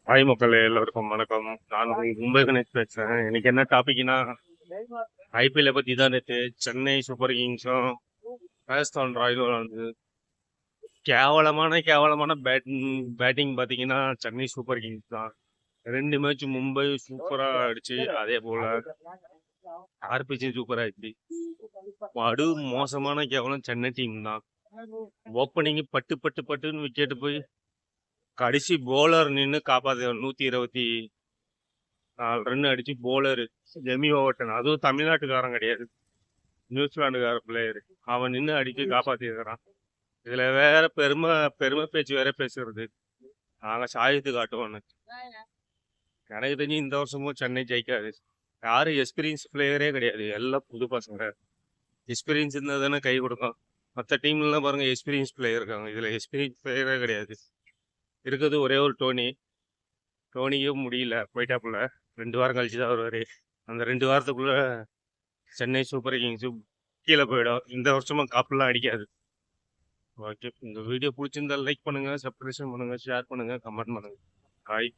Hi மக்களே, எல்லோருக்கும் வணக்கம். நான் மும்பை கணேஷ் பேசுறேன். இன்னைக்கு என்ன டாபிக்னா ஐபிஎல்லை பத்தி தான். நேற்று சென்னை சூப்பர் கிங்ஸும் ராஜஸ்தான் ராயலும் வந்து கேவலமான பேட்டிங் பார்த்தீங்கன்னா சென்னை சூப்பர் கிங்ஸ் தான். 2 மேட்ச் மும்பை சூப்பரா அடிச்சு, அதே போல ஆர்பிசி சூப்பரா ஆயிடுச்சு. படு மோசமான கேவலம் சென்னை டீம் தான். ஓப்பனிங் பட்டு பட்டு பட்டுன்னு விக்கெட்டு போய் கடைசி போலர் நின்று காப்பாத்து 124 ரன் அடிச்சு போலர் ஜெமி ஓவர்டன், அதுவும் தமிழ்நாட்டுக்காரன் கிடையாது, நியூசிலாந்துக்கார பிளேயர். அவன் நின்று அடிச்சு காப்பாத்திருக்கிறான். இதுல வேற பெருமை பெருமை பேச்சு வேற பேசுறது. நாங்க சாயத்து காட்டுவோன்னு. எனக்கு தெரிஞ்சு இந்த வருஷமும் சென்னை ஜெயிக்காது. யாரும் எக்ஸ்பீரியன்ஸ் பிளேயரே கிடையாது, எல்லாம் புது பசங்க. எக்ஸ்பீரியன்ஸ் இருந்தால் தானே கை கொடுக்கும். மற்ற டீம்லாம் பாருங்க, எக்ஸ்பீரியன்ஸ் பிளேயர் இருக்காங்க, இதுல எக்ஸ்பீரியன்ஸ் பிளேயரே கிடையாது. இருக்கிறது ஒரே ஒரு டோனியும் முடியல, போயிட்டாப்புல. 2 வாரம் கழிச்சு தான் வருவார். அந்த 2 வாரத்துக்குள்ள சென்னை சூப்பர் கிங்ஸு கீழே போயிடும். இந்த வருஷமும் காப்புலாம் அடிக்காது. ஓகே, இந்த வீடியோ பிடிச்சிருந்தா லைக் பண்ணுங்க, சப்ஸ்கிரைப் பண்ணுங்க, ஷேர் பண்ணுங்க, கமெண்ட் பண்ணுங்க. ஹாய்.